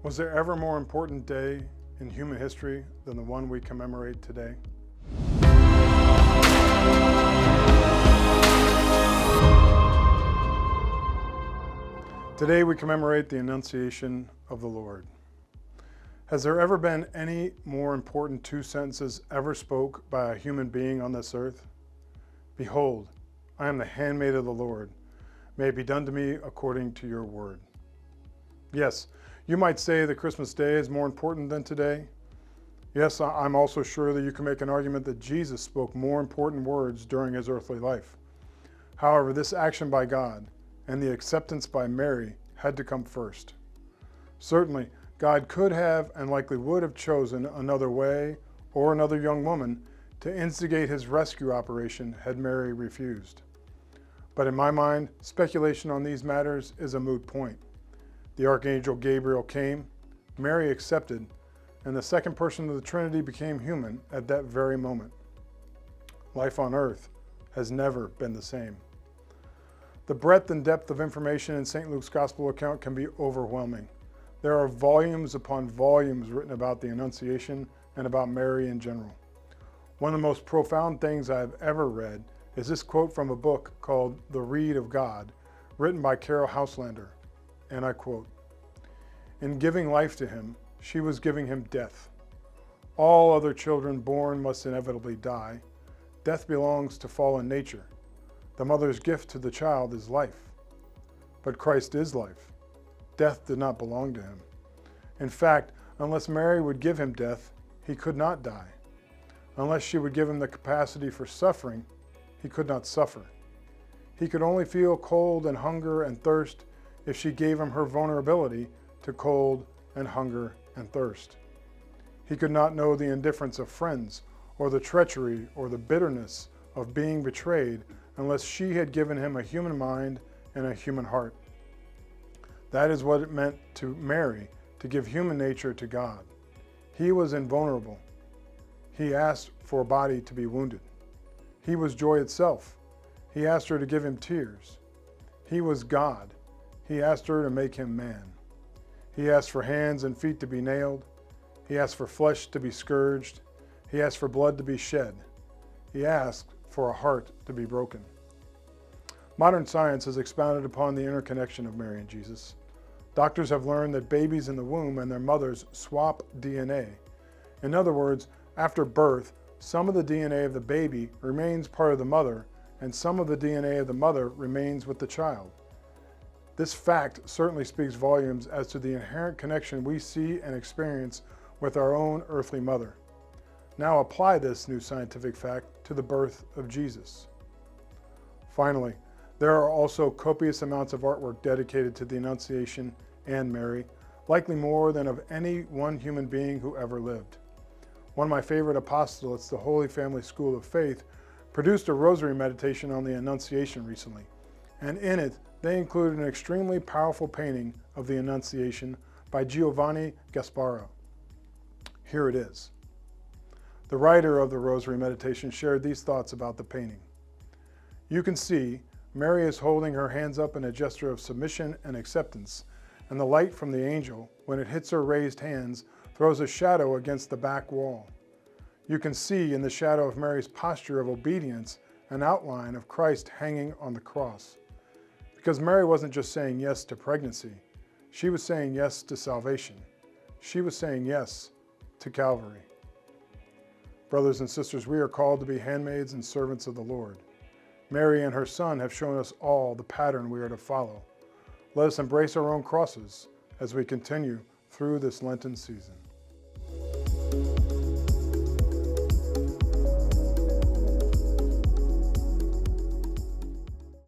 Was there ever a more important day in human history than the one we commemorate today? Today we commemorate the Annunciation of the Lord. Has there ever been any more important two sentences ever spoke by a human being on this earth? Behold, I am the handmaid of the Lord. May it be done to me according to your word. Yes, you might say that Christmas Day is more important than today. Yes, I'm also sure that you can make an argument that Jesus spoke more important words during his earthly life. However, this action by God and the acceptance by Mary had to come first. Certainly, God could have and likely would have chosen another way or another young woman to instigate his rescue operation had Mary refused. But in my mind, speculation on these matters is a moot point. The Archangel Gabriel came, Mary accepted, and the second person of the Trinity became human at that very moment. Life on earth has never been the same. The breadth and depth of information in St. Luke's Gospel account can be overwhelming. There are volumes upon volumes written about the Annunciation and about Mary in general. One of the most profound things I've ever read is this quote from a book called The Reed of God, written by Carol Houselander, and I quote, "In giving life to him, she was giving him death. All other children born must inevitably die. Death belongs to fallen nature. The mother's gift to the child is life. But Christ is life. Death did not belong to him. In fact, unless Mary would give him death, he could not die. Unless she would give him the capacity for suffering, he could not suffer. He could only feel cold and hunger and thirst if she gave him her vulnerability to cold and hunger and thirst. He could not know the indifference of friends or the treachery or the bitterness of being betrayed unless she had given him a human mind and a human heart. That is what it meant to Mary to give human nature to God. He was invulnerable. He asked for a body to be wounded. He was joy itself. He asked her to give him tears. He was God. He asked her to make him man. He asked for hands and feet to be nailed. He asked for flesh to be scourged. He asked for blood to be shed. He asked for a heart to be broken. Modern science has expounded upon the interconnection of Mary and Jesus. Doctors have learned that babies in the womb and their mothers swap DNA. In other words, after birth, some of the DNA of the baby remains part of the mother, and some of the DNA of the mother remains with the child. This fact certainly speaks volumes as to the inherent connection we see and experience with our own earthly mother. Now apply this new scientific fact to the birth of Jesus. Finally, there are also copious amounts of artwork dedicated to the Annunciation and Mary, likely more than of any one human being who ever lived. One of my favorite apostolates, the Holy Family School of Faith, produced a rosary meditation on the Annunciation recently, and in it they included an extremely powerful painting of the Annunciation by Giovanni Gasparo. Here it is. The writer of the Rosary Meditation shared these thoughts about the painting. You can see Mary is holding her hands up in a gesture of submission and acceptance, and the light from the angel, when it hits her raised hands, throws a shadow against the back wall. You can see in the shadow of Mary's posture of obedience an outline of Christ hanging on the cross. Because Mary wasn't just saying yes to pregnancy, she was saying yes to salvation. She was saying yes to Calvary. Brothers and sisters, we are called to be handmaids and servants of the Lord. Mary and her Son have shown us all the pattern we are to follow. Let us embrace our own crosses as we continue through this Lenten season.